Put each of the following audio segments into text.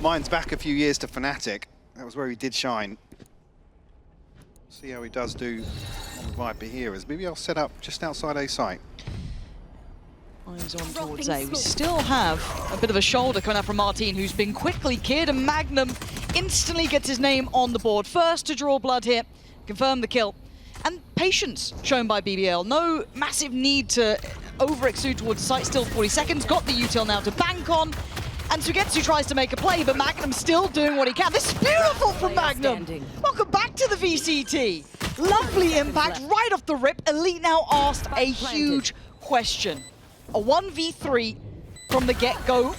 Mind's back a few years to Fnatic. That was where he did shine. See how he does do on the Viper here as BBL set up just outside A site. Eyes on towards A. We still have a bit of a shoulder coming out from Marteen, who's been quickly cleared, and MAGNUM instantly gets his name on the board. First to draw blood here, confirm the kill. And patience shown by BBL. No massive need to over-exude towards the site. Still 40 seconds. Got the util now to bank on. And SUYGETSU tries to make a play, but MAGNUM still doing what he can. This is beautiful from MAGNUM. Welcome back to the VCT. Lovely impact right off the rip. Elite now asked a huge question. A 1v3 from the get-go.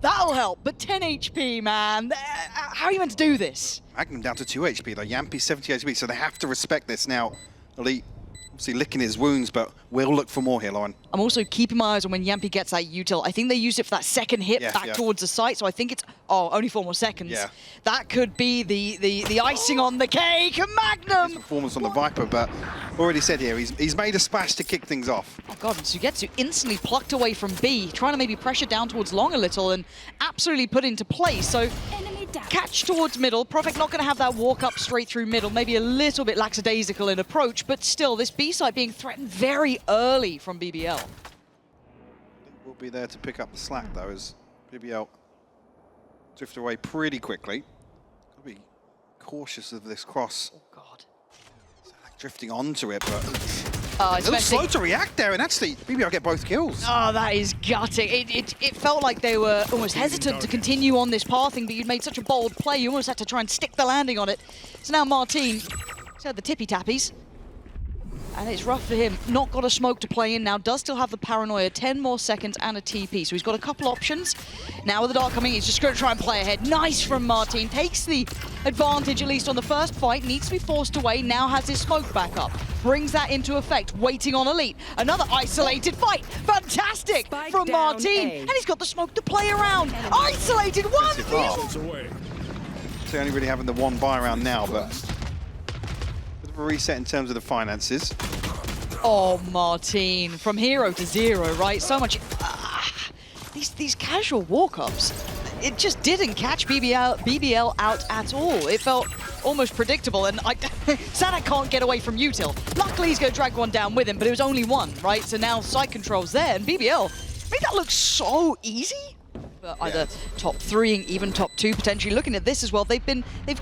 That'll help, but 10 HP, man. How are you meant to do this? MAGNUM down to 2 HP, though. Jamppi 70 HP, so they have to respect this now. Elite obviously licking his wounds, but we'll look for more here, LewN. I'm also keeping my eyes on when Jamppi gets that util. I think they used it for that second hit back towards the site, so I think it's, only 4 more seconds. Yeah. That could be the icing on the cake. MAGNUM! His performance on the Viper, but already said here, he's made a splash to kick things off. Oh god, and SUYGETSU instantly plucked away from B, trying to maybe pressure down towards long a little and absolutely put into place. So catch towards middle. PROFEK not going to have that walk up straight through middle, maybe a little bit lackadaisical in approach, but still this B site being threatened very early from BBL. We'll be there to pick up the slack though, as BBL drift away pretty quickly. Gotta be cautious of this cross. Oh god. Drifting onto it, but it's a little slow to react there, and actually BBL get both kills. Oh, that is gutting. It felt like they were almost hesitant to continue on this pathing, but you'd made such a bold play, you almost had to try and stick the landing on it. So now Marteen, he's had the tippy-tappies. And it's rough for him. Not got a smoke to play in now. Does still have the paranoia. 10 more seconds and a TP. So he's got a couple options. Now with the dart coming, he's just going to try and play ahead. Nice from Marteen. Takes the advantage, at least on the first fight. Needs to be forced away. Now has his smoke back up. Brings that into effect. Waiting on Elite. Another isolated fight. Fantastic from Marteen. And he's got the smoke to play around. Isolated 1v1. So only really having the one buy around now, but a reset in terms of the finances. Oh, Marteen, from hero to zero, right? So much. These casual walk-ups, it just didn't catch BBL out at all. It felt almost predictable, and saadhak can't get away from util. Luckily, he's going to drag one down with him, but it was only one, right? So now side control's there, and BBL made that look so easy. Either top 3, even top 2 potentially. Looking at this as well, they've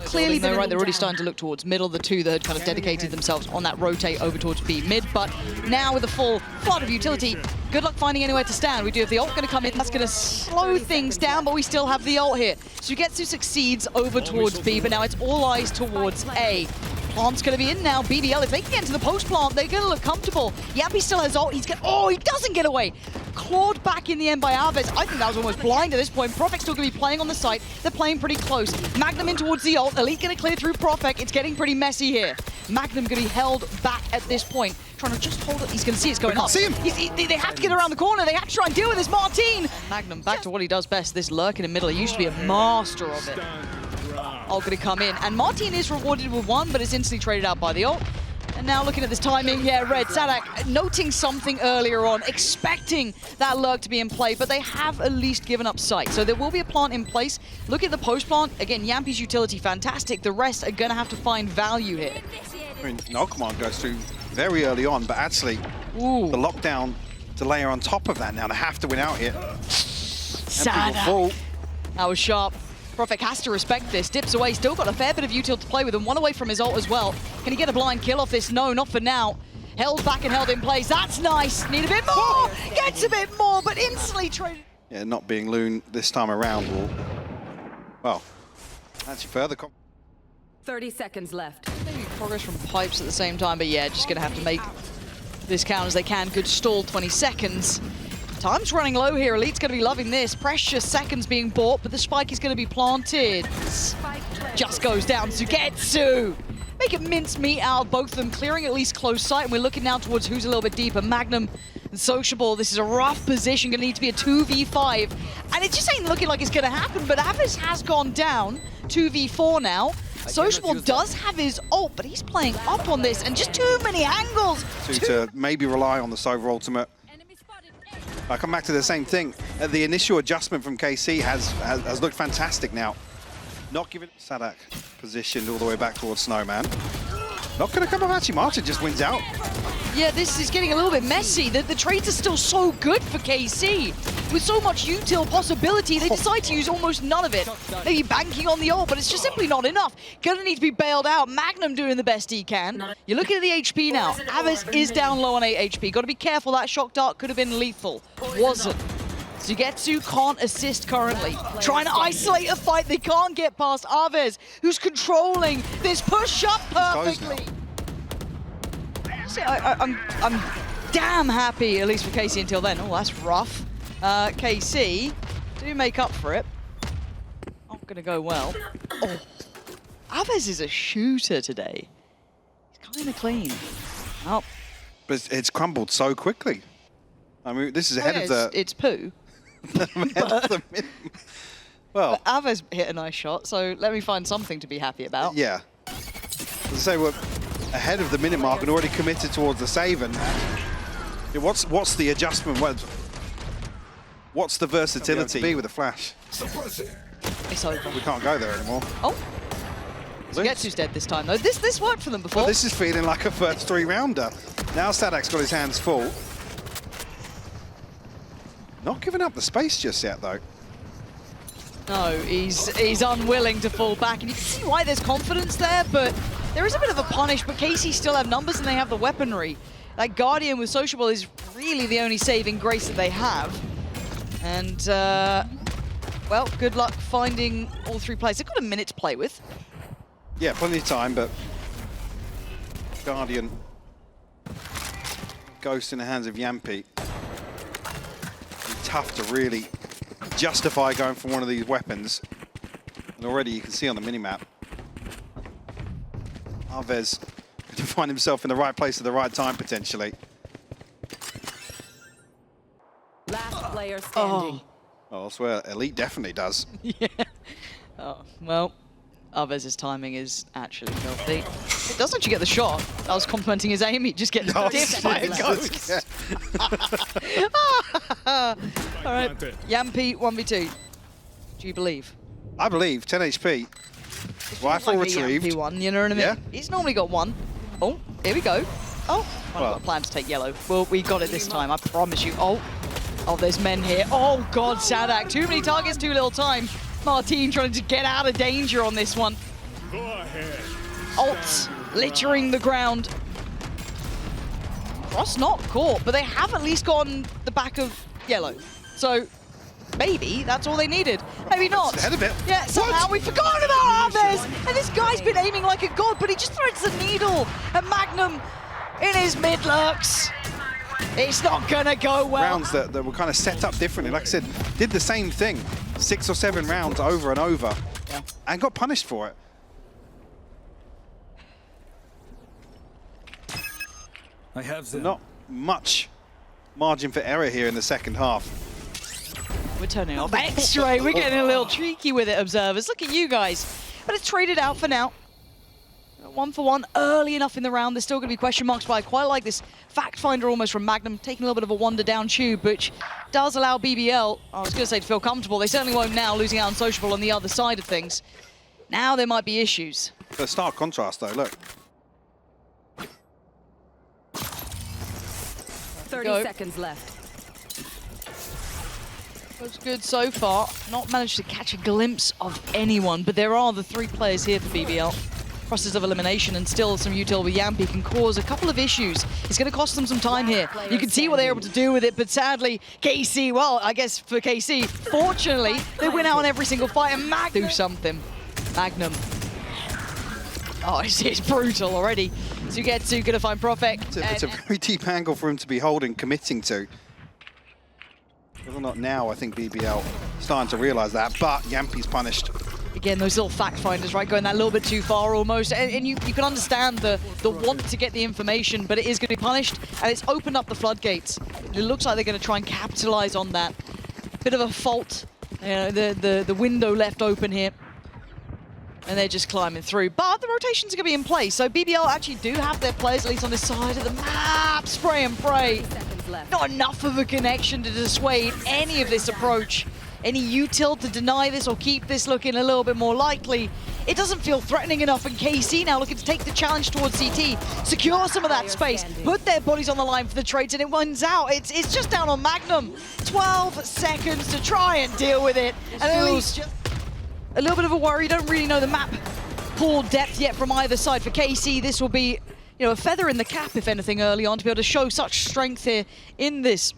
clearly been right. They're already starting to look towards middle. The two that had kind of dedicated themselves on that rotate over towards B mid, but now with a full flood of utility, good luck finding anywhere to stand. We do have the ult going to come in. That's going to slow things down, but we still have the ult here. SUYGETSU succeeds over towards B, but now it's all eyes towards A. Plant's going to be in now. BBL, if they can get into the post plant, they're going to look comfortable. Jamppi still has ult. He doesn't get away. Clawed back in the end by Aves. I think that was almost blind at this point. PROFEK's still going to be playing on the site. They're playing pretty close. MAGNUM in towards the ult. Elite going to clear through PROFEK. It's getting pretty messy here. MAGNUM going to be held back at this point. Trying to just hold it. He's going to see it's going up. See him. They have to get around the corner. They have to try and deal with this Marteen. MAGNUM back to what he does best. This lurk in the middle. He used to be a master of it. Ult going to come in. And Marteen is rewarded with one, but is instantly traded out by the ult. And now looking at this timing, red. saadhak noting something earlier on, expecting that lurk to be in play, but they have at least given up sight. So there will be a plant in place. Look at the post plant. Again, Jamppi's utility, fantastic. The rest are going to have to find value here. I mean, no command goes through very early on, but actually, the lockdown to layer on top of that now. They have to win out here. saadhak. That was sharp. PROFEK has to respect this. Dips away. Still got a fair bit of util to play with, and one away from his ult as well. Can he get a blind kill off this? No, not for now. Held back and held in place. That's nice. Need a bit more. Gets a bit more, but instantly traded. Yeah, not being LewN this time around will, well, actually further. 30 seconds left. Maybe progress from pipes at the same time, but yeah, just going to have to make this count as they can. Good stall, 20 seconds. Time's running low here. Elite's going to be loving this. Precious seconds being bought, but the spike is going to be planted. Just goes down. SUYGETSU make it mincemeat out of both of them, clearing at least close sight. And we're looking now towards who's a little bit deeper. MAGNUM and sociablEE. This is a rough position. Going to need to be a 2v5. And it just ain't looking like it's going to happen, but Aves has gone down. 2v4 now. sociablEE does have his ult, but he's playing up on this, and just too many angles. To maybe rely on the Sova ultimate. I come back to the same thing. The initial adjustment from KC has looked fantastic now. Not giving saadhak positioned all the way back towards Snowman. Not going to come up, actually. marteen just wins out. Yeah, this is getting a little bit messy. The trades are still so good for KC. With so much util possibility, they decide to use almost none of it. Maybe banking on the ult, but it's just simply not enough. Gonna need to be bailed out. MAGNUM doing the best he can. You're looking at the HP now. Avez is down low on 8 HP. Got to be careful. That shock dart could have been lethal. Wasn't. SUYGETSU can't assist currently. Trying to isolate a fight. They can't get past Avez, who's controlling this push-up perfectly. I'm damn happy, at least for KC until then. Oh, that's rough. KC do make up for it. Not going to go well. Oh, Avez is a shooter today. He's kind of clean. Oh. But it's crumbled so quickly. I mean, this is ahead of the... It's poo. Well, but Avez hit a nice shot, so let me find something to be happy about. Yeah. As I say, we're ahead of the minute mark and already committed towards the save. And what's the adjustment? What's the versatility? Be with a flash. It's over. We can't go there anymore. Oh. SUYGETSU's dead this time, though. This worked for them before. Well, this is feeling like a first three-rounder. Now saadhak's got his hands full. Not giving up the space just yet, though. No, he's unwilling to fall back, and you can see why there's confidence there, but there is a bit of a punish, but KC still have numbers and they have the weaponry. That Guardian with sociablEE is really the only saving grace that they have. And, well, good luck finding all three players. They've got a minute to play with. Yeah, plenty of time, but Guardian, Ghost in the hands of Jamppi. Tough to really justify going for one of these weapons. And already you can see on the minimap, Avez going to find himself in the right place at the right time, potentially. Last player standing. Oh, I swear, Elite definitely does. Yeah. Oh, well, Avez's timing is actually filthy. It does actually get the shot. I was complimenting his aim, he just gets dipped by a ghost. All right, Jamppi 1v2. Do you believe? I believe, 10 HP. Rifle like retrieved. Jamppi one, you know what I mean? Yeah. He's normally got one. Oh, here we go. Oh, I've got a plan to take yellow. Well, we got it this time, I promise you. Oh, there's men here. Oh, God, saadhak. Too many targets, too little time. marteen trying to get out of danger on this one. Go ahead. Ults littering the ground. Frost not caught, but they have at least gotten the back of yellow. So maybe that's all they needed. Maybe not. Ahead of it. Yeah, somehow we forgot about Avez. And this guy's been aiming like a god, but he just threads the needle. And MAGNUM in his mid-lurks. It's not gonna go well. Rounds that were kind of set up differently. Like I said, did the same thing. 6 or 7 rounds over and over. Yeah. And got punished for it. I have them. Not much margin for error here in the second half. We're turning off X-ray. We're getting a little cheeky with it, observers. Look at you guys. But it's traded out for now. 1 for 1 early enough in the round. There's still going to be question marks, but I quite like this fact finder almost from MAGNUM, taking a little bit of a wander down tube, which does allow BBL, I was going to say to feel comfortable. They certainly won't now, losing out on sociablEE on the other side of things. Now there might be issues. The stark contrast though, look. 30 seconds left. Looks good so far. Not managed to catch a glimpse of anyone, but there are the 3 players here for BBL. Process of elimination, and still some util with Jamppi can cause a couple of issues. It's going to cost them some time here. You can see what they're able to do with it, but sadly, KC, well, I guess for KC, fortunately, they win out on every single fight, and do something. MAGNUM. Oh, it's brutal already. SUYGETSU going to find PROFEK. It's a very deep angle for him to be holding, committing to. Whether or not now, I think BBL starting to realise that, but Jamppi's punished. Again, those little fact finders, right, going that little bit too far almost. And you can understand the want to get the information, but it is going to be punished, and it's opened up the floodgates. It looks like they're going to try and capitalize on that. Bit of a fault, the window left open here. And they're just climbing through. But the rotations are going to be in place, so BBL actually do have their players, at least on this side of the map. Spray and pray. left. Not enough of a connection to dissuade any of this approach. Any util to deny this or keep this looking a little bit more likely. It doesn't feel threatening enough, and KC now looking to take the challenge towards CT, secure some of that space, put their bodies on the line for the trades, and it wins out. It's just down on MAGNUM. 12 seconds to try and deal with it. And at least just a little bit of a worry. You don't really know the map pool depth yet from either side. For KC, this will be, you know, a feather in the cap, if anything, early on, to be able to show such strength here in this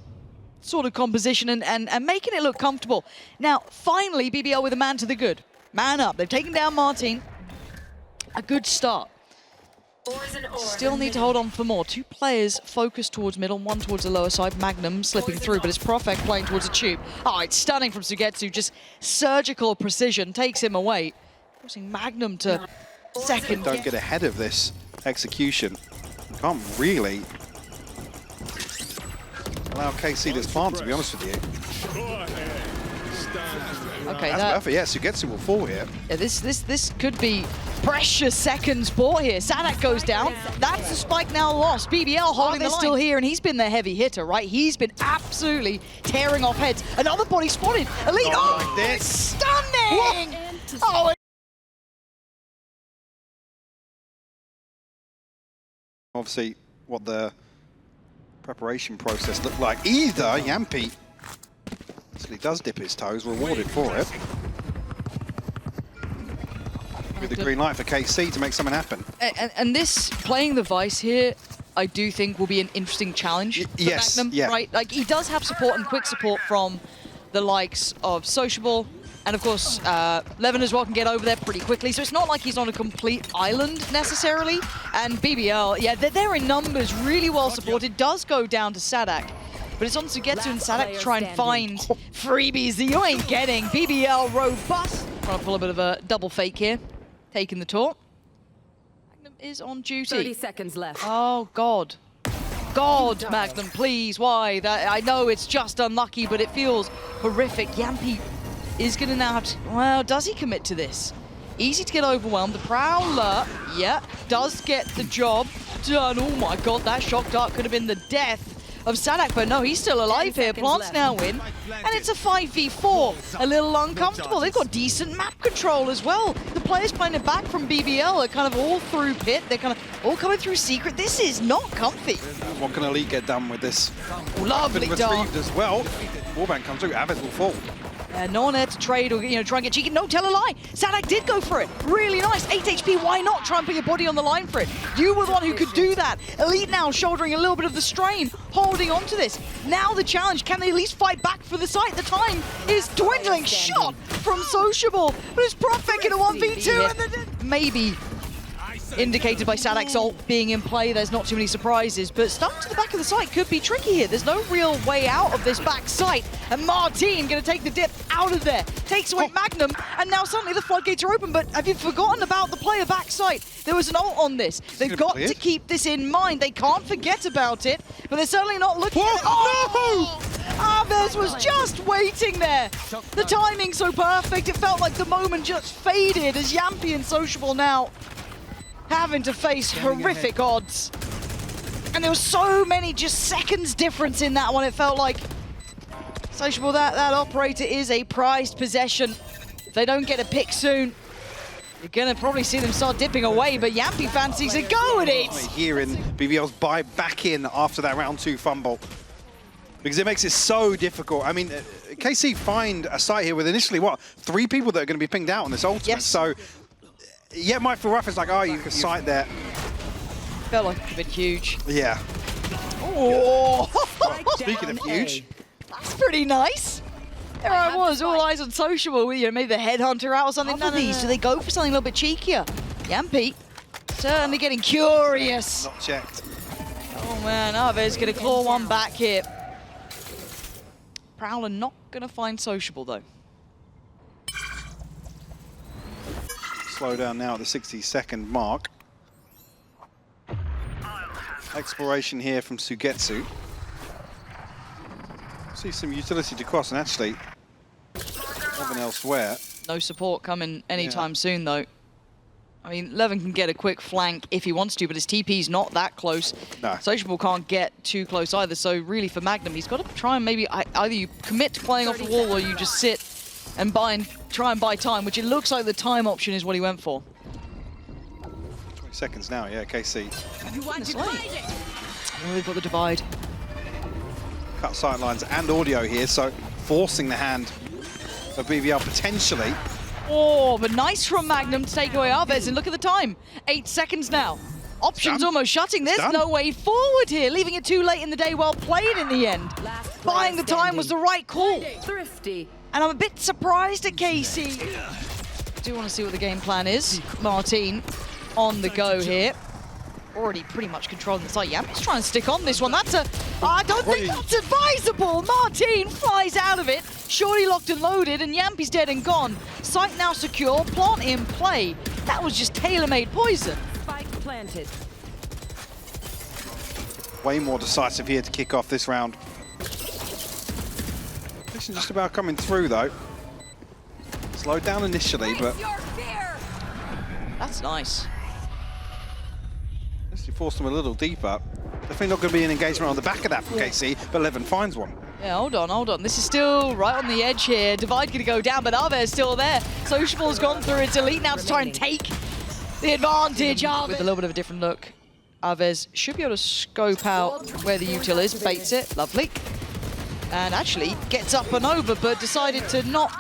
sort of composition and making it look comfortable. Now, finally, BBL with a man to the good. Man up. They've taken down Marteen. A good start. Still need to hold on for more. Two players focused towards middle, one towards the lower side. MAGNUM slipping through, but it's PROFEK playing towards a tube. Oh, it's stunning from SUYGETSU. Just surgical precision takes him away. Forcing MAGNUM to second. Don't get ahead of this execution. You can't really allow KC this plant, to be honest with you. Okay, That's perfect. Yeah, SUYGETSU will fall here. Yeah, this could be precious seconds bought here. saadhak goes down. That's the spike now lost. BBL holding this still here, and he's been their heavy hitter, right? He's been absolutely tearing off heads. Another body spotted. Elite. Oh, like it's stunning! Oh, Obviously, what the preparation process looked like. Either Jamppi actually does dip his toes, rewarded for it. With the green light for KC to make something happen. and this playing the Vice here, I do think will be an interesting challenge for yes, MAGNUM, yeah. right? Like, he does have support and quick support from the likes of sociablEE, and of course, LewN as well can get over there pretty quickly, so it's not like he's on a complete island necessarily. And BBL, yeah, they're in numbers, really well supported, does go down to saadhak. But it's on SUYGETSU and saadhak to try and find freebies that you ain't getting. BBL robust. Trying to pull a bit of a double fake here. Taking the tour. MAGNUM is on duty. 30 seconds left. Oh, God. God, MAGNUM, please, why? I know it's just unlucky, but it feels horrific. Jamppi is going to now have to... Well, does he commit to this? Easy to get overwhelmed. The Prowler, yeah, does get the job done. Oh, my God, that shock dart could have been the death of saadhak, but no, he's still alive here. Plants now win, and it's a 5v4. A little uncomfortable. They've got decent map control as well. The players playing it back from BBL are kind of all through pit. They're kind of all coming through secret. This is not comfy. What can Elite get done with this? Lovely dart. Retrieved as well. Warband comes through. Avid will fall. No one there to trade or, you know, try and get cheeky. No, tell a lie. saadhak did go for it. Really nice. 8 HP. Why not try and put your body on the line for it? You were the one who could do that. Elite now shouldering a little bit of the strain, holding on to this. Now the challenge, can they at least fight back for the site? The time is dwindling. Shot from sociablEE, but it's PROFEK in a 1v2. And maybe indicated by saadhak's ult being in play, there's not too many surprises, but stuff to the back of the site could be tricky here. There's no real way out of this back site, and Marteen going to take the dip out of there, takes away MAGNUM, and now suddenly the floodgates are open. But have you forgotten about the player back site? There was an ult on this. They've got to keep this in mind. They can't forget about it, but they're certainly not looking at it. Oh! Aves was just waiting there. The timing so perfect, it felt like the moment just faded as Jamppi and sociablEE now having to face horrific odds. And there was so many just seconds difference in that one. It felt like sociablEE, that operator is a prized possession. If they don't get a pick soon, you're gonna probably see them start dipping away, but Jamppi fancies a go at it. Here in BBL's buy back in after that round 2 fumble. Because it makes it so difficult. I mean, KC find a site here with initially, what, 3 people that are going to be pinged out on this ultimate. Yes. So, yeah, it might feel rough. It's like, oh, you can sight there. Felt like it could have been huge. Yeah. Oh! Speaking of huge. That's pretty nice. There I was, all eyes on sociablEE, you know, maybe the headhunter out or something. None of these, do they go for something a little bit cheekier? Jamppi, certainly getting curious. Not checked. Oh man, Aves gonna claw one back here. Prowler not gonna find sociablEE though. Slow down now at the 60-second mark. Exploration here from SUYGETSU. See some utility to cross, and actually nothing elsewhere. No support coming anytime soon though. I mean, LewN can get a quick flank if he wants to, but his TP's not that close. No. sociablEE can't get too close either, so really for MAGNUM, he's got to try and maybe either you commit to playing off the wall or you just sit and try and buy time, which it looks like the time option is what he went for. 20 seconds now, yeah, KC. You want to divide it? Oh, they've got the divide. Cut sightlines and audio here, so forcing the hand of BBL potentially. Oh, but nice from MAGNUM to take away Avez, and look at the time. 8 seconds now. Options almost shutting. There's no way forward here, leaving it too late in the day. Well played in the end. Buying the time was the right call. Thrifty. And I'm a bit surprised at KC. I do want to see what the game plan is. marteen on the go here. Already pretty much controlling the site. Jamppi's trying to stick on this one. That's a... I don't think that's advisable. marteen flies out of it. Shorty locked and loaded, and Jamppi's dead and gone. Site now secure, plant in play. That was just tailor-made poison. Spike planted. Way more decisive here to kick off this round. This is just about coming through, though. Slowed down initially, but... That's nice. He forced them a little deeper. Definitely not going to be an engagement on the back of that from KC, but LewN finds one. Yeah, hold on. This is still right on the edge here. Divide going to go down, but Ave's still there. sociablEE's gone through its elite now to try and take the advantage. With a little bit of a different look. Aves should be able to scope out where the util is, baits it, lovely. And actually gets up and over, but decided to not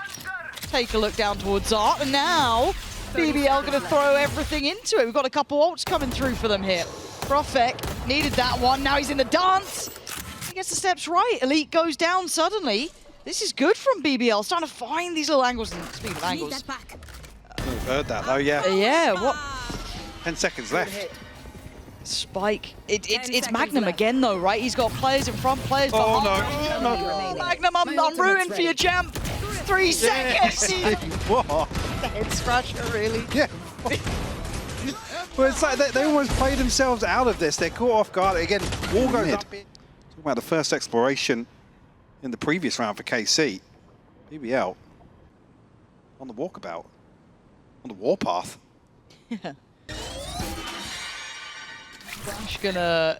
take a look down towards Art. And now BBL going to throw everything into it. We've got a couple ults coming through for them here. PROFEK needed that one. Now he's in the dance. He gets the steps right. Elite goes down suddenly. This is good from BBL. Starting to find these little angles. And speaking of angles. We've heard that though, yeah. Yeah, what? 10 seconds left. Spike. It's MAGNUM again though, right? He's got players in front, players behind. No. Oh, MAGNUM, I'm rooting for you, champ. 3 seconds. What? Head scratcher, really. Yeah. Well, it's like they almost played themselves out of this. They're caught off guard. Again, wall goes up. Talking about the first exploration in the previous round for KC. BBL on the walkabout, on the warpath. Yeah. Flash gonna,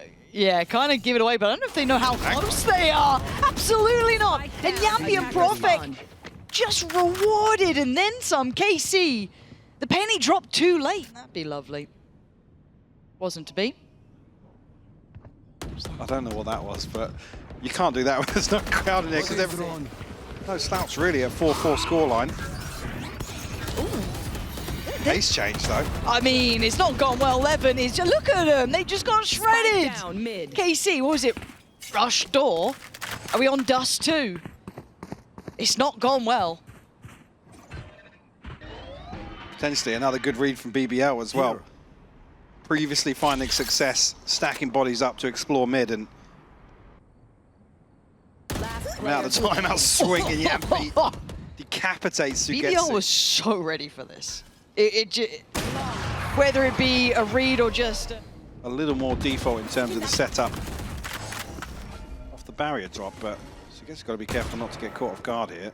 kind of give it away, but I don't know if they know how close they are. Absolutely not. And Jamppi and PROFEK just rewarded and then some. KC, the penny dropped too late. That'd be lovely. Wasn't to be. I don't know what that was, but you can't do that when there's no crowd in there because everything. No slouch really at 4-4 scoreline. Pace change though. I mean, it's not gone well. LewN is just, look at them. They just got shredded. Down mid. KC, what was it? Rush door. Are we on dust too? It's not gone well. Potentially another good read from BBL as well. Previously finding success, stacking bodies up to explore mid and now the timeout swing and Jamppi decapitates SUYGETSU. BBL was so ready for this. Whether it be a read or just a little more default in terms of the setup off the barrier drop, but SUYGETSU got to be careful not to get caught off guard here.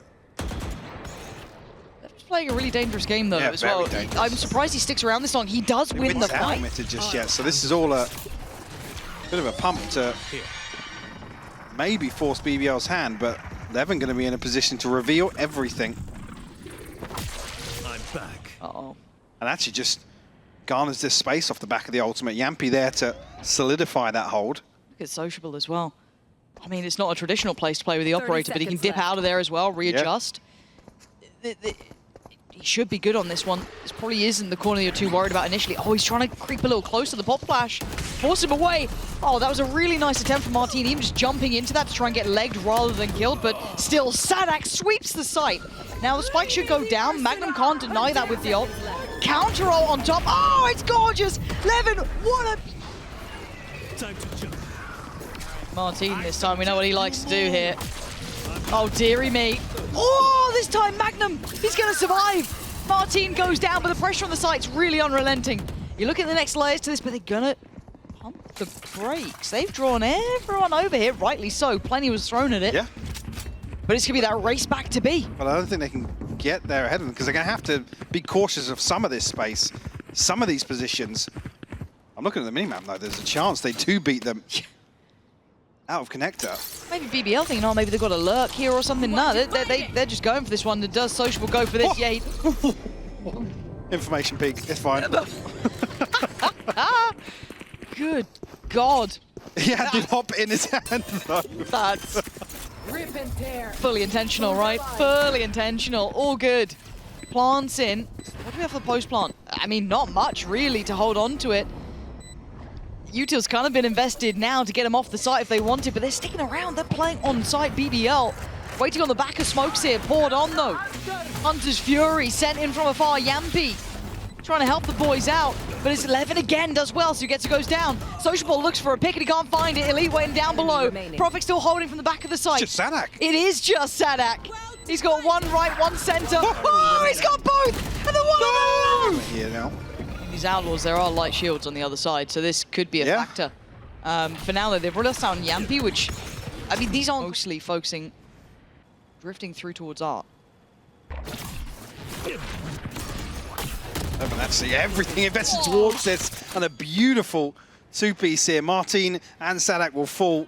He's playing a really dangerous game though as very well. dangerous. I'm surprised he sticks around this long. He does win the fight. Committed just yet, so this is all a bit of a pump to maybe force BBL's hand, but LewN going to be in a position to reveal everything. I'm back. Uh-oh. And actually just garners this space off the back of the ultimate. Jamppi there to solidify that hold. Look at sociablEE as well. I mean, it's not a traditional place to play with the operator, but he can dip left. out of there as well, readjust. He should be good on this one. This probably isn't the corner you're too worried about initially. Oh, he's trying to creep a little closer. The pop flash, force him away. Oh, that was a really nice attempt from marteen, even just jumping into that to try and get legged rather than killed, but still, saadhak sweeps the site. Now the spike should go down. MAGNUM can't deny that with the ult. Counter ult on top. Oh, it's gorgeous. LewN, what a... Time to jump. marteen this time, we know what he likes to do here. Oh, dearie me. Oh, this time MAGNUM, he's going to survive. marteen goes down, but the pressure on the site's really unrelenting. You look at the next layers to this, but they're going to pump the brakes. They've drawn everyone over here, rightly so. Plenty was thrown at it. Yeah. But it's going to be that race back to B. But I don't think they can get there ahead of them because they're going to have to be cautious of some of this space. some of these positions, I'm looking at the minimap though, there's a chance they do beat them out of connector. Maybe BBL thinking, oh, maybe they've got a lurk here or something. No, they're just going for this one. Does Sociable go for this? Oh. Yeah. Information peak, it's fine. Good God. He had the hop in his hand though. That's Rip and tear. fully intentional, right? Fully intentional. All good. Plants in. What do we have for the post plant? I mean, not much really to hold on to it. Util's kind of been invested now to get them off the site if they wanted, but they're sticking around. They're playing on site. BBL waiting on the back of smokes here. Poured on though. Hunter's Fury sent in from afar. Jamppi trying to help the boys out, but it's 11 again, does well. SUYGETSU goes down. Sociable looks for a pick and he can't find it. Elite waiting down below. PROFEK still holding from the back of the site. Just saadhak. It is just saadhak. He's got one right, one center. Oh, he's got both! And the one on the low! Here now. These Outlaws, there are light shields on the other side, so this could be a factor. For now, though, they've brought us down Jamppi, which, I mean, these aren't mostly focusing, drifting through towards art. But that's everything invested towards this, and a beautiful two-piece here. Marteen and saadhak will fall.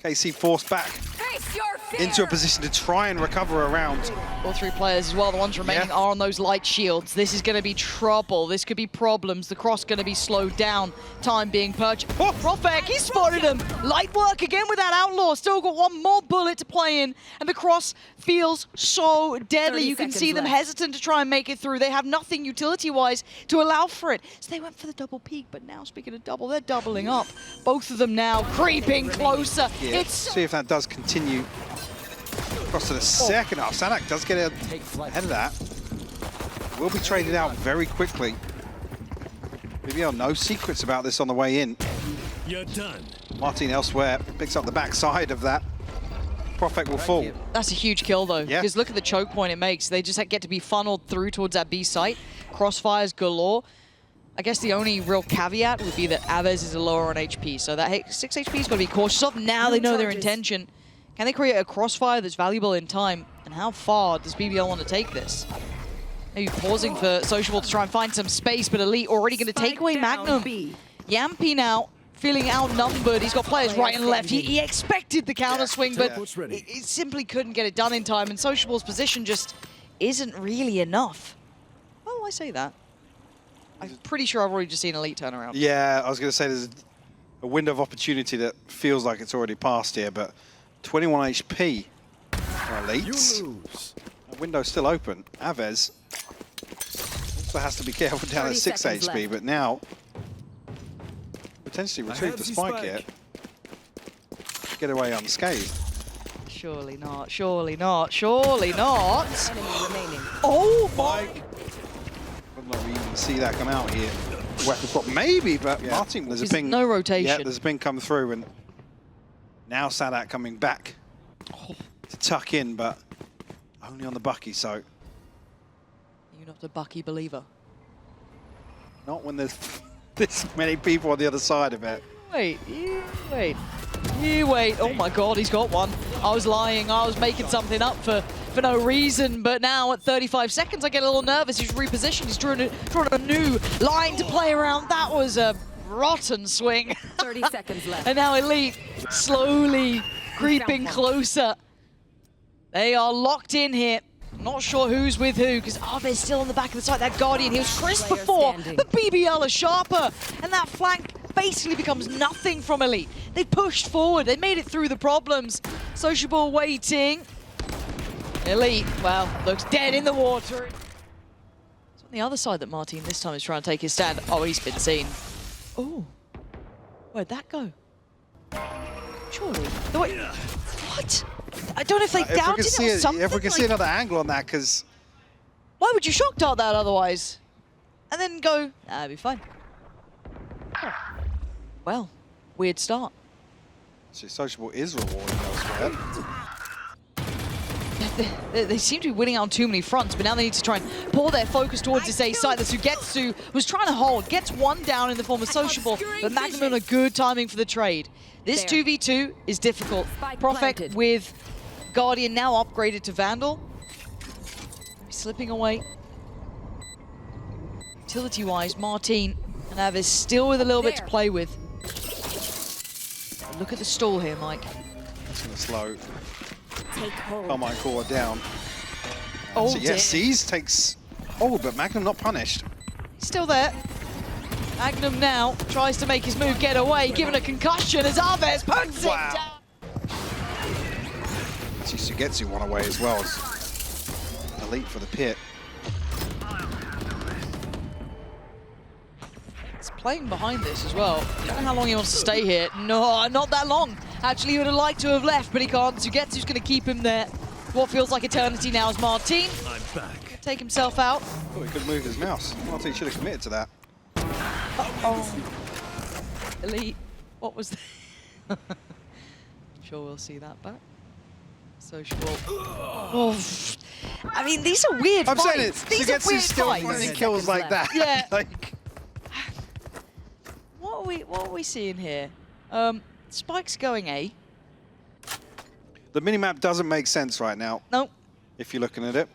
KC forced back Face your fear. into a position to try and recover around. All three players as well, the ones remaining are on those light shields. This is going to be trouble. This could be problems. The cross going to be slowed down. Time being purchased. Oh, PROFEK, he spotted him. Light work again with that Outlaw. Still got one more bullet to play in. And the cross feels so deadly. You can see them hesitant to try and make it through. They have nothing utility-wise to allow for it. So they went for the double peak. But now, speaking of double, they're doubling up. Both of them now creeping closer. Yeah. See if that does continue. Across to the second half. saadhak does get ahead of that. Will be traded out very quickly. BBL, no secrets about this on the way in. You're done. Marteen elsewhere picks up the backside of that. PROFEK will fall. That's a huge kill, though, because look at the choke point it makes. They just get to be funneled through towards that B site. Crossfires galore. I guess the only real caveat would be that Avez is lower on HP, so that 6 HP is got to be cautious of. Now they know their intention. Can they create a crossfire that's valuable in time? And how far does BBL want to take this? Maybe pausing for Sociable to try and find some space, but Elite already going to take away MAGNUM. Jamppi now feeling outnumbered. He's got players right and left. He expected the counter swing, but he simply couldn't get it done in time. And Sociable's position just isn't really enough. Well, I say that. I'm pretty sure I've already just seen Elite turn around. Yeah, I was going to say there's a window of opportunity that feels like it's already passed here, but 21 HP for Elites. That window's still open. Avez also has to be careful down at 6 HP, left. but now potentially retrieve the spike here. Get away unscathed. Surely not, surely not, surely not. Enemy remaining. Oh my! Would not even see that come out here. Weapon swap maybe, but Marteen, there's a ping. No rotation. Yeah, there's a ping come through, and now saadhak coming back to tuck in, but only on the Bucky, so. You're not a Bucky believer. Not when there's this many people on the other side of it. Wait, you wait. You wait. Oh my god, he's got one. I was lying. I was making something up for no reason, but now at 35 seconds I get a little nervous. He's repositioned. He's drawn a new line to play around. That was a rotten swing. 30 seconds left. And now Elite slowly creeping closer. They are locked in here. Not sure who's with who, because Ave's still on the back of the site. That Guardian, he was crisp before. The BBL are sharper, and that flank basically becomes nothing from Elite. They pushed forward. They made it through the problems. Sociable waiting. Elite, well, looks dead in the water. It's on the other side that Marteen this time is trying to take his stand. Oh, he's been seen. Oh, where'd that go? Surely. What? I don't know if they doubted it or something. If we can see another angle on that, because... Why would you shock dart that otherwise? And then go, nah, it'll be fine. Oh. Well, weird start. So Sociable is rewarded elsewhere. They seem to be winning on too many fronts, but now they need to try and pull their focus towards this A site that SUYGETSU was trying to hold. Gets one down in the form of Sociable, but MAGNUM a good timing for the trade. This 2v2 is difficult. PROFEK with Guardian now upgraded to Vandal. He's slipping away. utility-wise, marteen and Avis still with a little bit to play with. Look at the stall here, Mike. It's going to slow Take hold. Karmine Corp down. Oh, So yes, Seize takes hold, but Magnum not punished. Still there. Magnum now tries to make his move get away, given a concussion as Aves puts it down. Actually, SUYGETSU one away as well as elite for the pit. He's playing behind this as well. I don't know how long he wants to stay here. No, not that long. Actually, he would have liked to have left, but he can't. SUYGETSU's going to keep him there. What feels like eternity now is marteen. I'm back. Take himself out. Oh, he could have moved his mouse. Marteen should have committed to that. Oh, elite. What was that? I'm sure we'll see that back. Sociable. Oh, I mean, these are weird I'm saying it. fights. These are SUYGETSU weird still fights. finding kills like that. Yeah. Like, What are we seeing here? Spike's going A. the minimap doesn't make sense right now, Nope. if you're looking at it.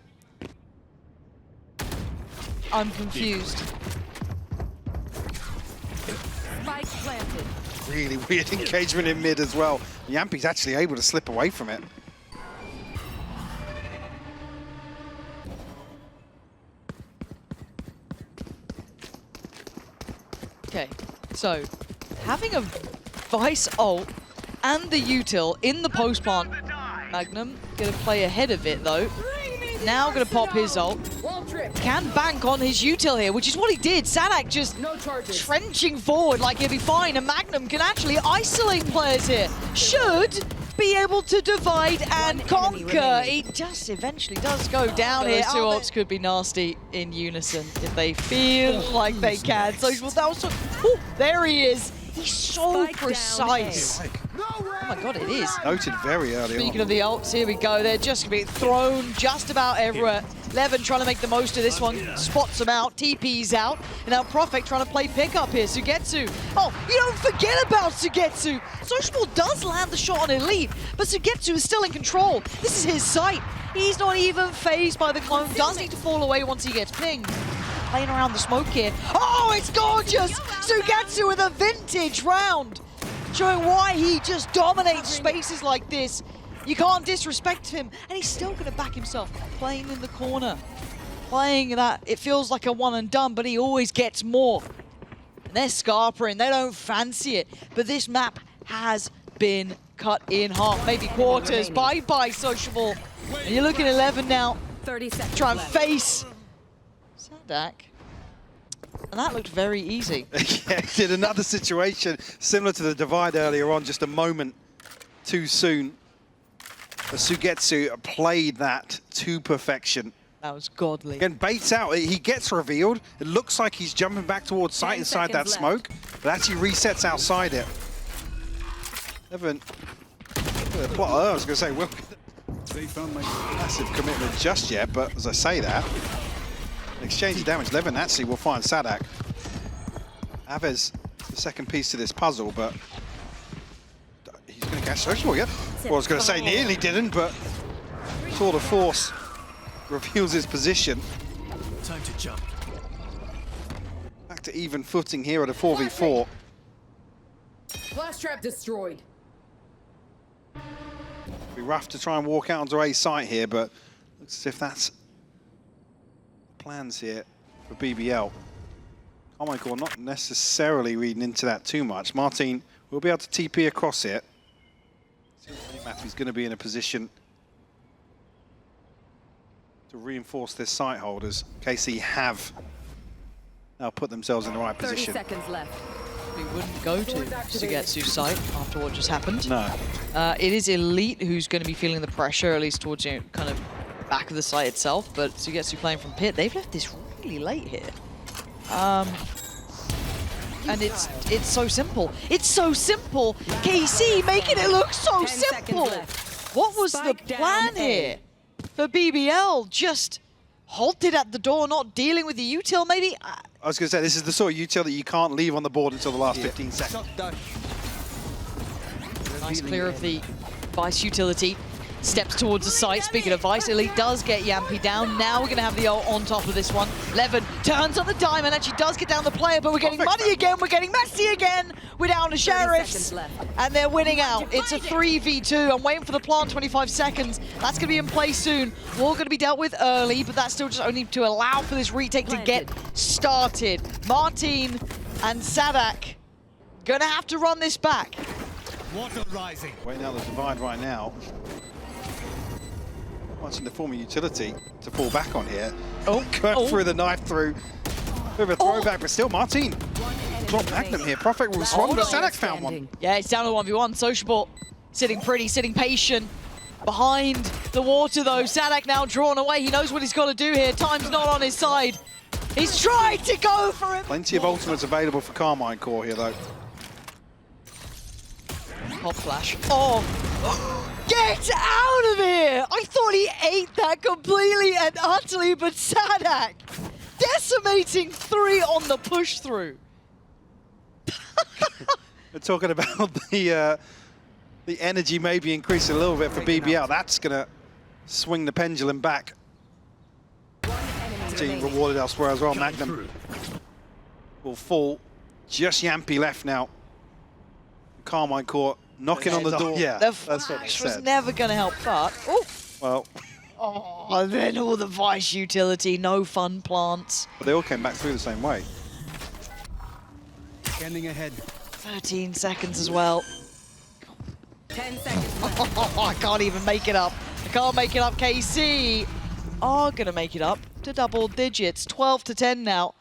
I'm confused. Spike planted. Really weird engagement in mid as well. Jamppi's actually able to slip away from it. Okay, so having a Vice ult and the util in the post plant. Magnum gonna play ahead of it though. Now gonna pop his ult. Wall trip. Can bank on his util here, which is what he did. saadhak just No charges. trenching forward like he'll be fine, and Magnum can actually isolate players here. Should be able to divide and conquer. He just eventually does go down here. Those two ults could be nasty in unison if they feel like they can. So that was so, ooh, there he is. He's so Spike down precise. A. Oh my god, it is. Noted very early Speaking on. of the ults, here we go. They're just going to be thrown just about everywhere. LewN trying to make the most of this one. Spots him out. TP's out. And now PROFEK trying to play pickup here. SUYGETSU. Oh, you don't forget about SUYGETSU. sociablEE does land the shot on Elite, but SUYGETSU is still in control. This is his sight. He's not even phased by the clone. Does need to fall away once he gets pinged. Playing around the smoke here. Oh, it's gorgeous! SUYGETSU with a vintage round. Showing why he just dominates spaces like this. You can't disrespect him, and he's still going to back himself. Playing in the corner. Playing that, it feels like a one and done, but he always gets more. And they're scarpering, they don't fancy it. But this map has been cut in half, maybe quarters. Bye-bye, sociablEE. And you're looking at LewN now. 30 seconds Try and left. face saadhak. And that looked very easy. Yeah, it did another situation similar to the divide earlier on, just a moment too soon. But SUYGETSU played that to perfection. That was godly. Again, baits out, he gets revealed. It looks like he's jumping back towards sight 10 inside that seconds left. smoke, but actually resets outside it. LewN, I was going to say, well, They found my massive commitment just yet, but as I say that, exchange of damage, LewN actually will find saadhak. Aves, the second piece to this puzzle, but he's going to catch sociablEE, yeah? Well, I was going to say nearly didn't, but Tour de Force reveals his position. time to jump. Back to even footing here at a 4v4. Blast trap destroyed. Be rough to try and walk out onto A site here, but looks as if that's plans here for BBL. Karmine Corp not necessarily reading into that too much. marteen will be able to TP across it. Matthew's going to be in a position to reinforce their site holders. KC have now put themselves in the right 30 position. seconds left. We wouldn't go to SUYGETSU's site after what just happened. No. It is Elite who's going to be feeling the pressure, at least towards, you know, kind of back of the site itself, but SUYGETSU playing from pit. They've left this really late here. And it's so simple. It's so simple. KC making it look so 10 seconds simple. left. What was Spike the down plan A. here for BBL? Just halted at the door, not dealing with the util, maybe? I was going to say, this is the sort of util that you can't leave on the board until the last 15 seconds. Nice clear of the Vice utility. Steps towards the site. Speaking of Vice, Elite does get Jamppi down. Now we're going to have the ult on top of this one. LewN turns on the dime and actually does get down the player, but we're getting money again. We're getting messy again. We're down to Sheriffs. And they're winning out. It's a 3v2. I'm waiting for the plant, 25 seconds. That's going to be in play soon. War going to be dealt with early, but that's still just only to allow for this retake to get started. Marteen and saadhak going to have to run this back. Water rising. Waiting out the divide right now. Watching the former utility to fall back on here. Oh, Going through the knife through. Bit of a throwback, but still Marteen. Drop Magnum here. PROFEK will respond, but saadhak found one. Yeah, it's down to 1v1. Sociable sitting pretty, sitting patient. Behind the water though, saadhak now drawn away. He knows what he's got to do here. Time's not on his side. He's tried to go for it. Plenty of ultimates available for Karmine Corp here though. Pop flash. Oh, get out of here! I thought he ate that completely and utterly, but saadhak decimating 3 on the push through. We're talking about the energy maybe increasing a little bit for BBL. That's gonna swing the pendulum back. Team rewarded elsewhere as well. Magnum will fall. Just Jamppi left now. Karmine Corp knocking on the door. Yeah, The that's what they flash was said. never going to help, but... Oh, Well, and then all the Vice utility, no fun plants. but they all came back through the same way. Scanning ahead. 13 seconds as well. 10 seconds left. Oh, I can't even make it up. I can't make it up. KC are going to make it up to double digits. 12 to 10 now.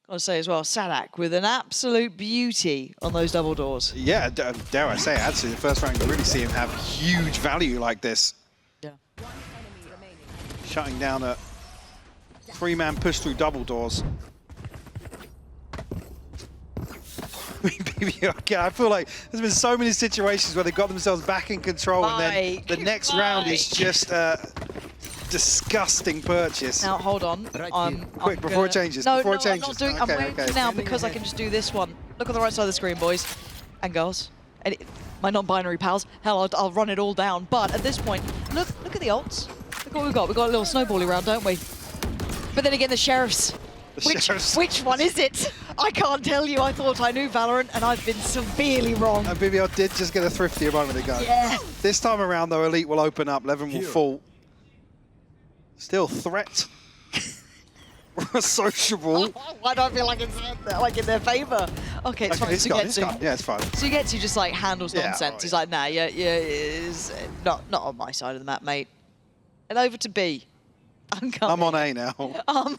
Got to say as well, saadhak with an absolute beauty on those double doors. Yeah, dare I say, actually, the first round, you really see him have huge value like this. Yeah. Shutting down a 3-man push through double doors. Okay, I feel like there's been so many situations where they got themselves back in control, and then the next round is just a disgusting purchase. Now hold on. Quick, before it changes. No, before no, it changes. I'm not doing. I'm waiting for now because I can just do this one. Look on the right side of the screen, boys and girls. And my non-binary pals. Hell, I'll run it all down. But at this point, look at the ults. Look what we've got. We've got a little snowbally round, don't we? But then again, the sheriffs. Which one is it? I can't tell you. I thought I knew Valorant, and I've been severely wrong. And BBL did just get a thrifty a moment ago. Yeah. This time around, though, Elite will open up. LewN will fall. Still threat. Sociable. Why do I feel like it's like in their favor? Okay, it's fine. It's SUYGETSU. gone. Yeah, it's fine. SUYGETSU just like handles nonsense. alright. He's like, nah, yeah, it's not on my side of the map, mate. And over to B. I'm coming. I'm on A now.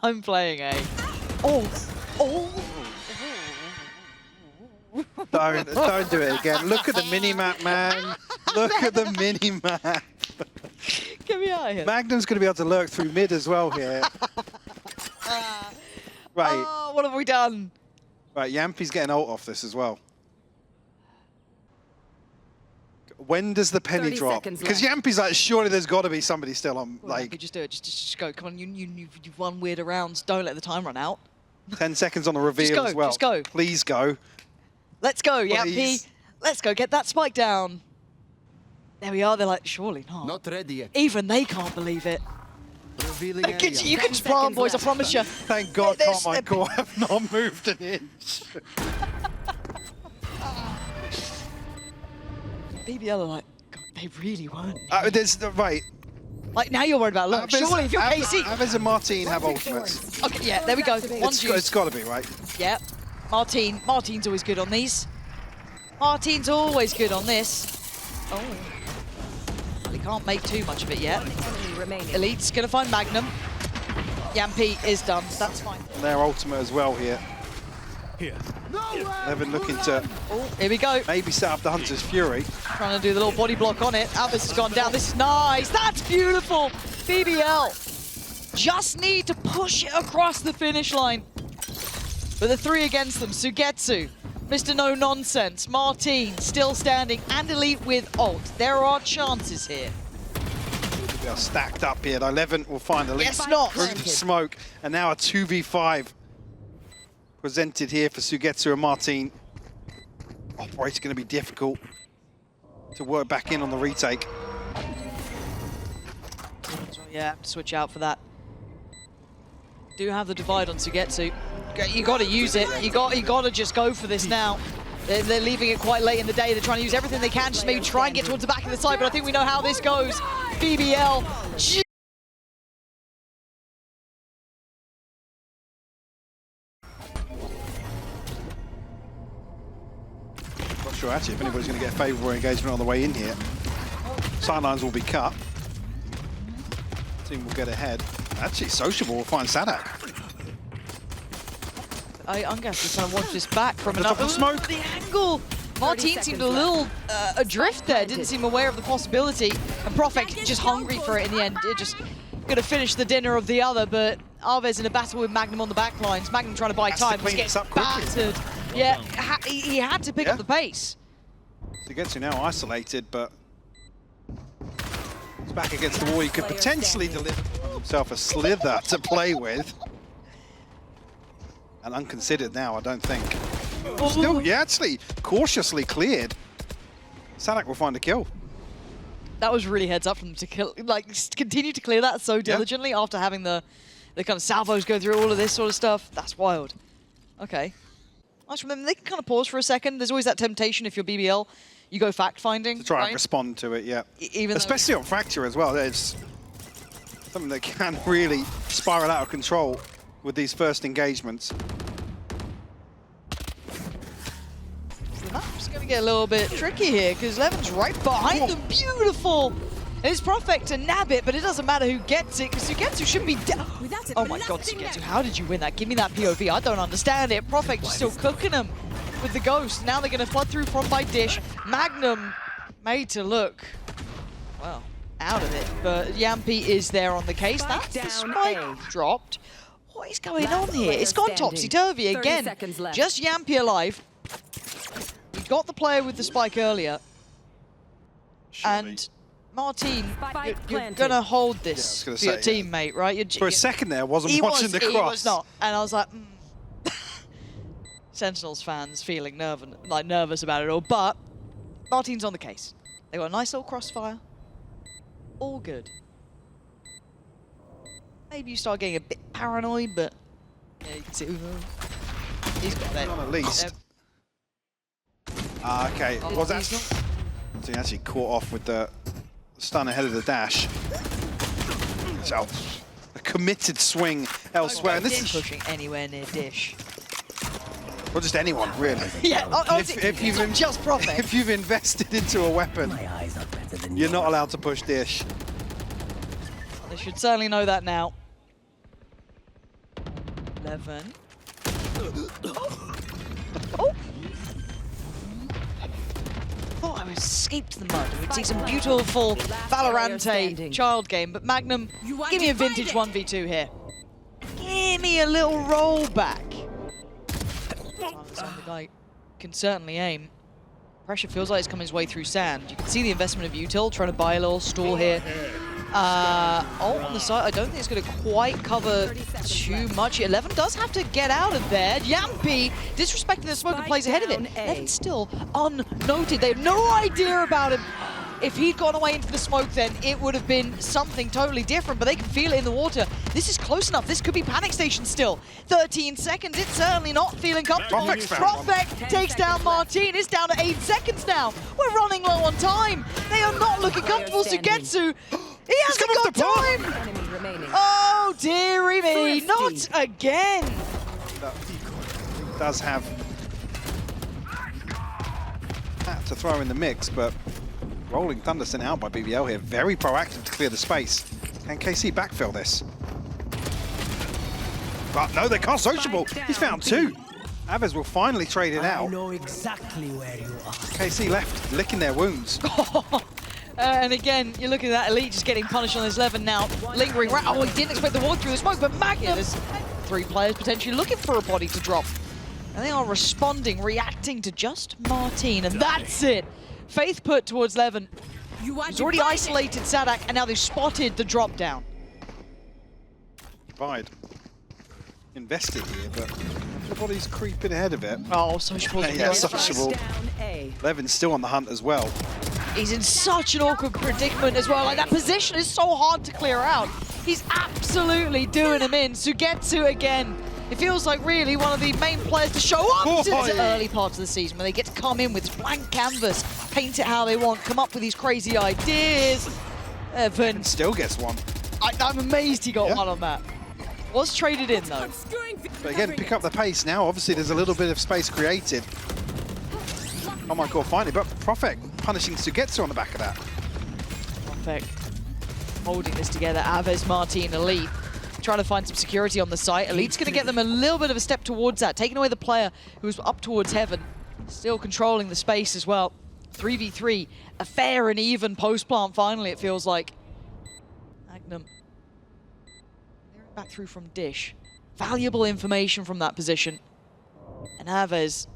I'm playing A. Oh. Don't do it again. Look at the mini-map, man. Look at the mini-map. Get me out of here. Magnum's going to be able to lurk through mid as well here. Right. Oh, what have we done? Right, Jamppi's getting ult off this as well. When does the penny 30 drop? seconds Because left. Jamppi's like, surely there's got to be somebody still on, Well, like, just do it. Just go. Come on, you've won weirder rounds. Don't let the time run out. 10 seconds on the reveal go, as well. just go. Please go. Let's go, Jamppi. Please. Let's go get that spike down. There we are. They're like, surely not. Not ready yet. Even they can't believe it. Revealing You can area. just plant, boys. I promise you. Thank God There's- Karmine Corp have not moved an inch. BBL are like, God, they really weren't. Right. Like now you're worried about luck. Surely if you're KC. Avaz and Marteen have ultimates. Okay, yeah, there we go. One's It's used. got to be, right? Yeah. Marteen's always good on these. Marteen's always good on this. Oh. Well, he can't make too much of it yet. Enemy remaining. Elite's gonna find Magnum. Jamppi is done. That's fine. And their ultimate as well here. Here. LewN looking to Oh, here we go. maybe set up the Hunter's Fury. Trying to do the little body block on it. Avaz has gone down. This is nice. That's beautiful. BBL just need to push it across the finish line. But the 3 against them. SUYGETSU, Mr. No Nonsense, Marteen still standing, and Elite with ult. There are chances here. They are stacked up here. Though LewN will find Elite Yes, not. through the smoke. And now a 2v5 presented here for SUYGETSU and Marteen. Operator going to be difficult. to work back in on the retake. So, yeah, have to switch out for that. Do have the divide on SUYGETSU. You got to use it. You got to just go for this now. They're leaving it quite late in the day. They're trying to use everything they can, just maybe try and get towards the back of the side. But I think we know how this goes. BBL. Not sure actually if anybody's going to get favourable engagement on the way in here. Sidelines will be cut. Team will get ahead. Actually, sociablEE will find saadhak. I'm going to kind of watch this back from another smoke. The angle. marteen seemed a little adrift there, didn't seem aware of the possibility. And PROFEK just hungry for it in the end. It just going to finish the dinner of the other, but Ave's in a battle with MAGNUM on the back lines. MAGNUM trying to buy time, just gets battered. Yeah, he had to pick up the pace. SUYGETSU now isolated, but it's back against the wall. He could potentially deliver himself a slither to play with. And unconsidered now, I don't think. Still, yeah, actually cautiously cleared. saadhak will find a kill. That was really heads up from them to kill, like continue to clear that so diligently after having the kind of salvos go through all of this sort of stuff. That's wild. Okay. Nice from them. They can kind of pause for a second. There's always that temptation if you're BBL, you go fact-finding. To try right? and respond to it, yeah. Even especially on Fracture as well. It's something that can really spiral out of control with these first engagements. The map's going to get a little bit tricky here because LewN's right behind them. Beautiful! And it's PROFEK to nab it, but it doesn't matter who gets it because SUYGETSU should be down. Oh my god, SUYGETSU, how did you win that? Give me that POV. I don't understand it. PROFEK just still cooking them with the ghost. Now they're going to flood through from by dish. MAGNUM made to look, well, out of it. But Jamppi is there on the case. That's the spike dropped. What is going on here? It's gone topsy-turvy again. Just Jamppi alive. We got the player with the spike earlier. And marteen, you're going to hold this for your teammate, right? For a second there, I wasn't watching the cross. He was not. And I was like, Sentinels fans feeling nervous about it all. But marteen's on the case. They got a nice little crossfire. All good. Maybe you start getting a bit paranoid, but yeah, you can see he's got that. At least. Okay, was that? So he actually caught off with the stun ahead of the dash. So a committed swing elsewhere. And this is pushing anywhere near dish. Well, just anyone, really. Yeah, if you've just PROFEK. If you've invested into a weapon, you're not allowed to push dish. They should certainly know that now. 11. Oh! Thought I escaped the mud. We'd see some beautiful Valorant child game, but MAGNUM, give me a vintage 1v2 here. Give me a little rollback. The guy can certainly aim. Pressure feels like it's coming his way through sand. You can see the investment of util, trying to buy a little stall here. On the side, I don't think it's going to quite cover too much. 11 does have to get out of there. Jamppi disrespecting the smoke and plays ahead of it. 11 still unnoted. They have no idea about him. If he'd gone away into the smoke, then it would have been something totally different, but they can feel it in the water. This is close enough. This could be panic station still. 13 seconds. It's certainly not feeling comfortable. PROFEK takes down marteen. It's down to 8 seconds now. We're running low on time. They are not looking comfortable. SUYGETSU, he hasn't got time. Oh, dearie me. Not again. He does have that to throw in the mix, but Rolling Thunder sent out by BBL here. Very proactive to clear the space. Can KC backfill this? But no, they can't sociablEE. He's found two. Aves will finally trade it out. I know exactly where you are. KC left, licking their wounds. And again, you're looking at that Elite just getting punished on this 11 now. Lingering right. Oh, he didn't expect the walk through the smoke, but MAGNUM. There's 3 players potentially looking for a body to drop. And they are responding, reacting to just marteen. And that's it. Faith put towards LewN. He's already isolated saadhak, and now they've spotted the drop down. Divide. Invested here, but the body's creeping ahead of it. Oh, sociablEE. Yeah, sociablEE. LewN's still on the hunt as well. He's in such an awkward predicament as well. Like, that position is so hard to clear out. He's absolutely doing him in. Sugetsu again. It feels like really one of the main players to show up to the early parts of the season where they get to come in with blank canvas, paint it how they want, come up with these crazy ideas. Evan Still gets one. I'm amazed he got one on that. Was traded in though. But again, pick up the pace now. Obviously, there's a little bit of space created. Karmine Corp finally, but PROFEK punishing Sugetsu on the back of that. PROFEK holding this together. Aves, marteen, Elite trying to find some security on the site. Elite's going to get them a little bit of a step towards that, taking away the player who was up towards heaven. Still controlling the space as well. 3v3, a fair and even post-plant finally, it feels like. MAGNUM back through from Dish. Valuable information from that position. And Aves,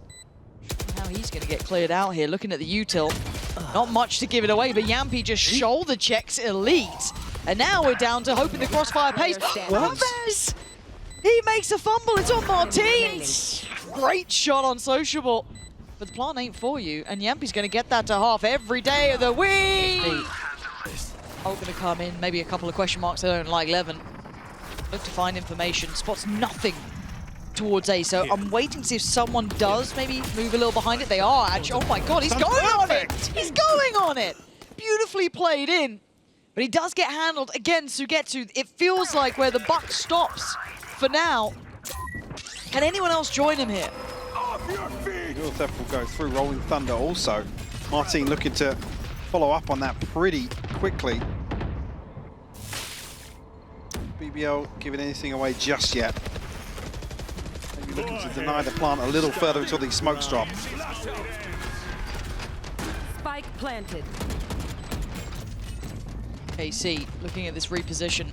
now he's going to get cleared out here. Looking at the util, not much to give it away, but Jamppi just shoulder checks Elite. And now we're down to hoping the crossfire pays. Aves! He makes a fumble, it's on marteen. Great shot on sociablE. But the plan ain't for you, and Jamppi's going to get that to half every day of the week. Oh, going to come in, maybe a couple of question marks. They don't like LewN. Look to find information, spots nothing towards A, so I'm waiting to see if someone does maybe move a little behind it. They are actually, oh my god, he's going on it! He's going on it! Beautifully played in, but he does get handled. Again, Sugetsu, it feels like where the buck stops for now. Can anyone else join him here? Real Theft will go through. Rolling Thunder also. marteen looking to follow up on that pretty quickly. BBL giving anything away just yet. Maybe looking to deny the plant a little further until these smokes drop. Spike planted. KC looking at this reposition.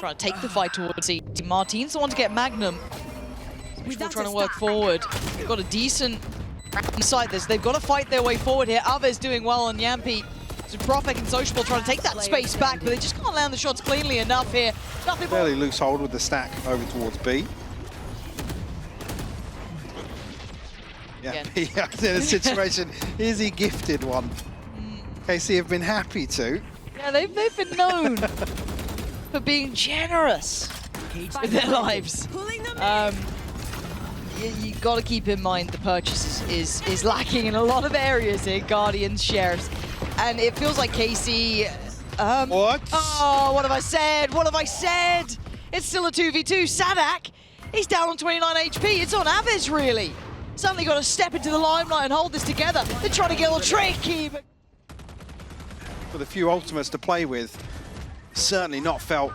Trying to take the fight towards C. marteen's the one to get MAGNUM. Still trying to work forward. They've got a decent side this. They've got to fight their way forward here. Aves doing well on Jamppi. So PROFEK and sociablE trying to take that space back, but they just can't land the shots cleanly enough here. Nothing Fairly loose hold with the stack over towards B. Yeah, he's in a situation. Is he gifted one? KC have been happy to. Yeah, they've been known for being generous with their lives. You got to keep in mind the purchase is lacking in a lot of areas here. Guardians, Sheriffs, and it feels like KC. What? Oh, what have I said? What have I said? It's still a 2v2. saadhak, he's down on 29 HP. It's on Aves, really. Suddenly got to step into the limelight and hold this together. They're trying to get a little tricky, but with a few ultimates to play with, certainly not felt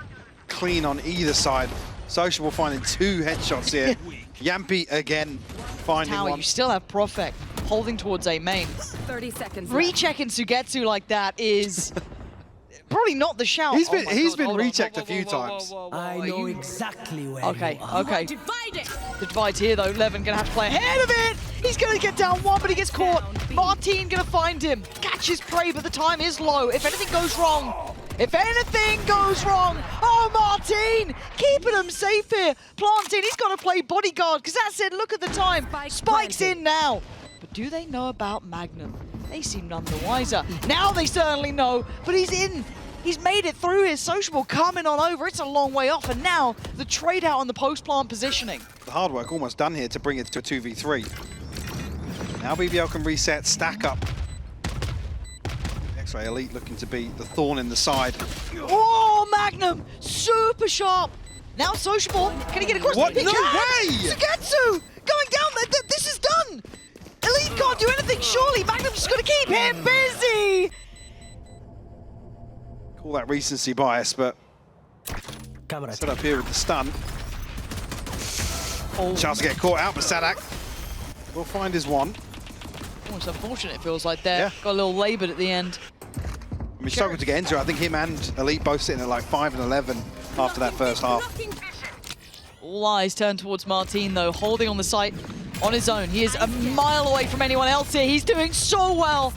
clean on either side. sociablE finding 2 headshots here. Jamppi again finding Tower, one. you still have PROFEK holding towards A main. 30 seconds. Rechecking Sugetsu like that is probably not the shout. He's been Hold on. rechecked Whoa, a few whoa, whoa, times. whoa, whoa, whoa, I whoa. know You- exactly where Okay, you are. okay. Divide it. The divide here though, LewN gonna have to play ahead of it. He's gonna get down one, but he gets caught. marteen gonna find him, catches prey, but the time is low. If anything goes wrong, oh, marteen, keeping him safe here. Planting, he's gotta play bodyguard, because that's it, look at the time. Spike's in now. But do they know about MAGNUM? They seem none the wiser. Now they certainly know, but he's in. He's made it through here. sociablE coming on over. It's a long way off, and now the trade out on the post-plant positioning. The hard work almost done here to bring it to a 2v3. Now BBL can reset, stack up. X-Ray Elite looking to be the thorn in the side. Oh, MAGNUM, super sharp. Now sociablE, can he get across? What? He No can! way! Sugetsu going down there. This is done. Elite can't do anything, surely. MAGNUM's just going to keep him busy. Call that recency bias, but Camera. set up here with the stun. Oh, Chance to get caught out, but saadhak will find his one. it's unfortunate, it feels like there. Yeah. Got a little laboured at the end. We struggled to get into it. I think him and Elite both sitting at like 5 and 11 after that first half. All eyes turn towards marteen, though, holding on the site on his own. He is a mile away from anyone else here. He's doing so well.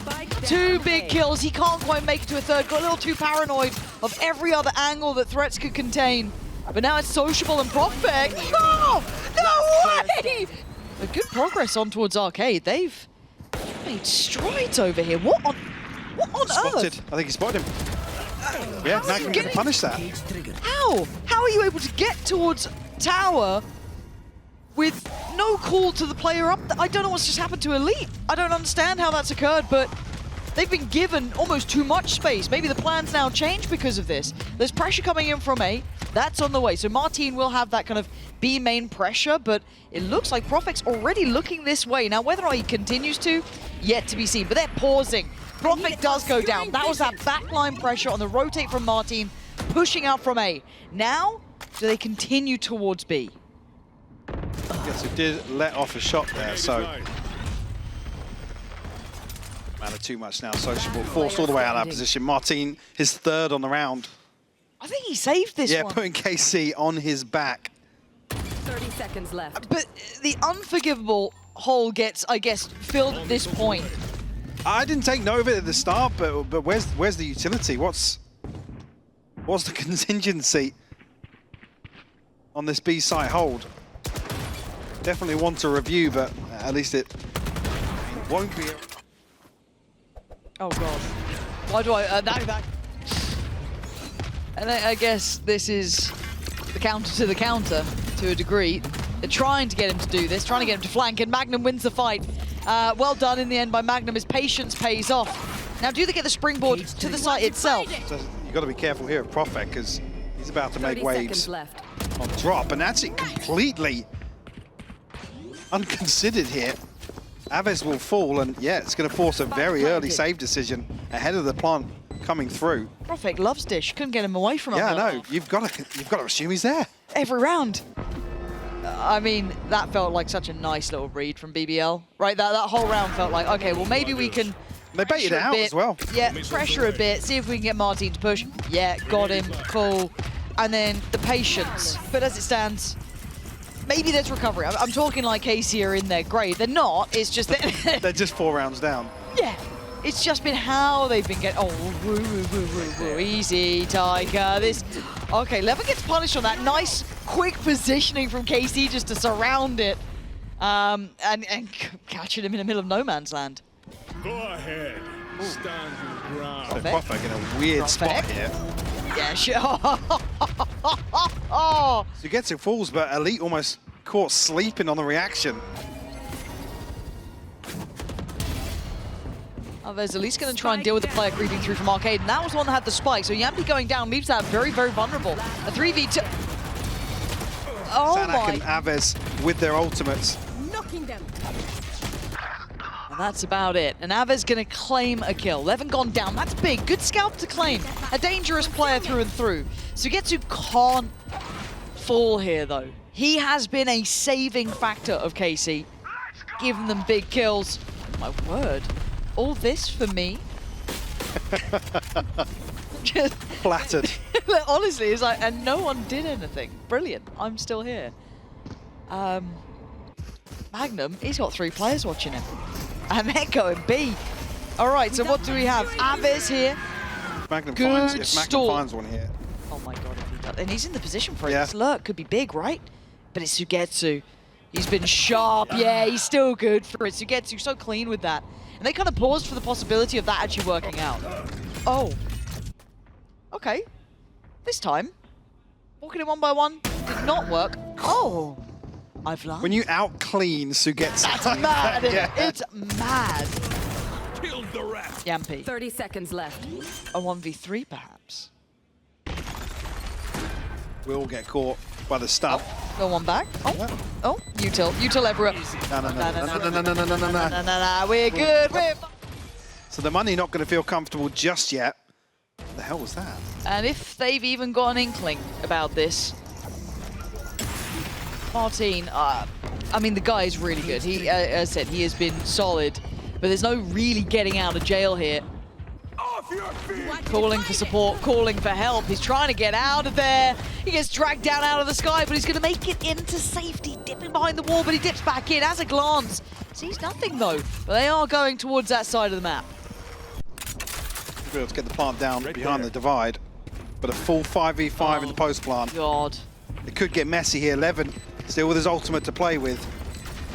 2 big kills. He can't quite make it to a third. Got a little too paranoid of every other angle that threats could contain. But now it's sociablE and PROFEK. Oh, no way! A good progress on towards Arcade. They've made strides over here. What on Spotted. earth? I think he spotted him. Yeah, Magnum going to punish that. Cage trigger. How? How are you able to get towards tower with no call to the player up? I don't know what's just happened to Elite. I don't understand how that's occurred, but they've been given almost too much space. Maybe the plans now change because of this. There's pressure coming in from A. That's on the way. So marteen will have that kind of B main pressure, but it looks like PROFEK's already looking this way. Now, whether or not he continues to, yet to be seen. But they're pausing. PROFEK does go down. That was that backline pressure on the rotate from marteen, pushing out from A. Now, do they continue towards B? Yes, he did let off a shot there, so... Man, too much now. Sociable forced all the way out of that position. marteen, his third on the round. I think he saved this one. Yeah, putting KC on his back. 30 seconds left. But the unforgivable hole gets, I guess, filled at this point. I didn't take note of it at the start, but where's the utility? What's the contingency on this B site hold? Definitely want to review, but at least it won't be. Oh god. Why do I that? And I guess this is the counter to the counter to a degree. They're trying to get him to do this, trying to get him to flank, and MAGNUM wins the fight. Well done in the end by MAGNUM. His patience pays off. Now, do they get the springboard to the site itself? So you've got to be careful here of PROFEK, because he's about to make 30 waves seconds left. on drop, and that's it completely unconsidered here. Aves will fall, and yeah, it's going to force a very early save decision ahead of the plant coming through. PROFEK loves Dish. Couldn't get him away from him. Yeah, I know. You've got to assume he's there. Every round. I mean, that felt like such a nice little read from BBL, right? That whole round felt like, okay, well, maybe we can... They baited pressure it a out bit. as well. Yeah, pressure a bit, see if we can get marteen to push. Yeah, got him, cool. And then the patience. But as it stands, maybe there's recovery. I'm talking like KC are in there, great. They're not, it's just that... They're just 4 rounds down. Yeah, it's just been how they've been getting... Oh, woo, woo, woo, woo, woo. Easy, Tiger. This... Okay, LewN gets punished on that. Nice, quick positioning from KC just to surround it. And catching him in the middle of no man's land. Go ahead. Stand your ground. So PROFEK in a weird spot here. Yeah, sure. Oh, SUYGETSU falls, but Elite almost caught sleeping on the reaction. there's at least going to try and deal with the player creeping through from Arcade, and that was the one that had the spike. So Jamppi going down leaves that very, very vulnerable. A 3v2. Oh saadhak my. and Aves with their ultimates. Knocking them. And that's about it. And Aves going to claim a kill. LewN gone down. That's big. Good scalp to claim. A dangerous player through and through. SUYGETSU can't fall here, though. He has been a saving factor of KC, giving them big kills. My word. All this for me? Just Flattered. honestly, it's like, and no one did anything. Brilliant. I'm still here. MAGNUM, he's got 3 players watching him. And they're going B. All right, so what do we have? Aves here. MAGNUM Good finds, if MAGNUM stall. finds one here. Oh my god, if he does. And he's in the position for it. Yeah. This lurk could be big, right? But it's SUYGETSU. He's been sharp. Yeah, he's still good for it. SUYGETSU so clean with that. And they kind of paused for the possibility of that actually working out. Oh. Okay. This time, walking in 1 by 1 did not work. Oh. I've learned. When you out-clean SUYGETSU. That's mad, isn't it? Yeah. It's mad. Killed the rat. Jamppi. 30 seconds left. A 1v3, perhaps. Will get caught by the stun. Go one back. Oh, oh, util everywhere. No, no, no, no, no, no, no, no, no, no. No, we're good. We're So the money not going to feel comfortable just yet. What the hell was that? And if they've even got an inkling about this, marteen, I mean, the guy is really good. He, as I said, he has been solid, but there's no really getting out of jail here. Off your feet. Calling for support, calling for help. He's trying to get out of there. He gets dragged down out of the sky, but he's going to make it into safety, dipping behind the wall, but he dips back in. Has a glance. Sees nothing, though. But they are going towards that side of the map. Be able to get the plant down behind the divide, but a full 5v5 in the post plant. God. It could get messy here. LewN still with his ultimate to play with.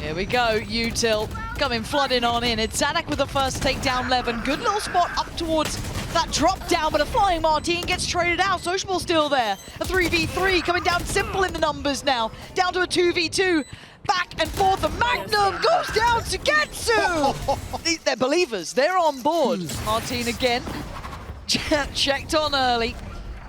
Here we go. Util coming flooding on in. It's saadhak with the first takedown, LewN. Good little spot up towards that drop down, but a flying marteen gets traded out. sociablEE still there. A 3v3 coming down simple in the numbers now. Down to a 2v2. Back and forth. The MAGNUM goes down to Getsu. They're believers. They're on board. Marteen again. Checked on early.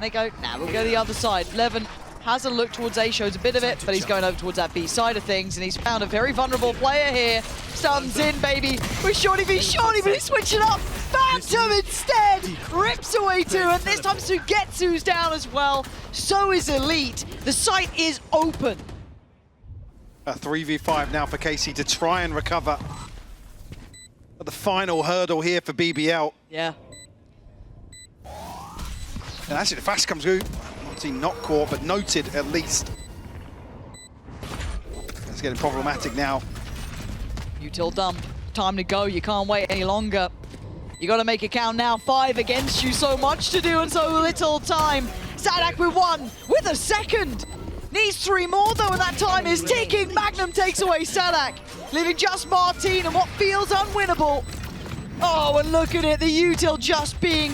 They go, nah, we'll go the other side. LewN has a look towards A, shows a bit of it, but he's going over towards that B side of things, and he's found a very vulnerable player here. Stuns in, baby, with Shorty v Shorty, but he's switching up. Phantom instead, rips away two, and this time SUYGETSU's down as well. So is Elite. The site is open. A 3v5 now for KC to try and recover. But the final hurdle here for BBL. Yeah. And actually the flash comes through. Marteen not caught, but noted at least. It's getting problematic now. Util dump. Time to go. You can't wait any longer. You got to make it count now. 5 against you. So much to do and so little time. saadhak with 1, with a second. Needs 3 more though, and that time is ticking. MAGNUM takes away saadhak, leaving just Marteen and what feels unwinnable. Oh, and look at it. The Util just being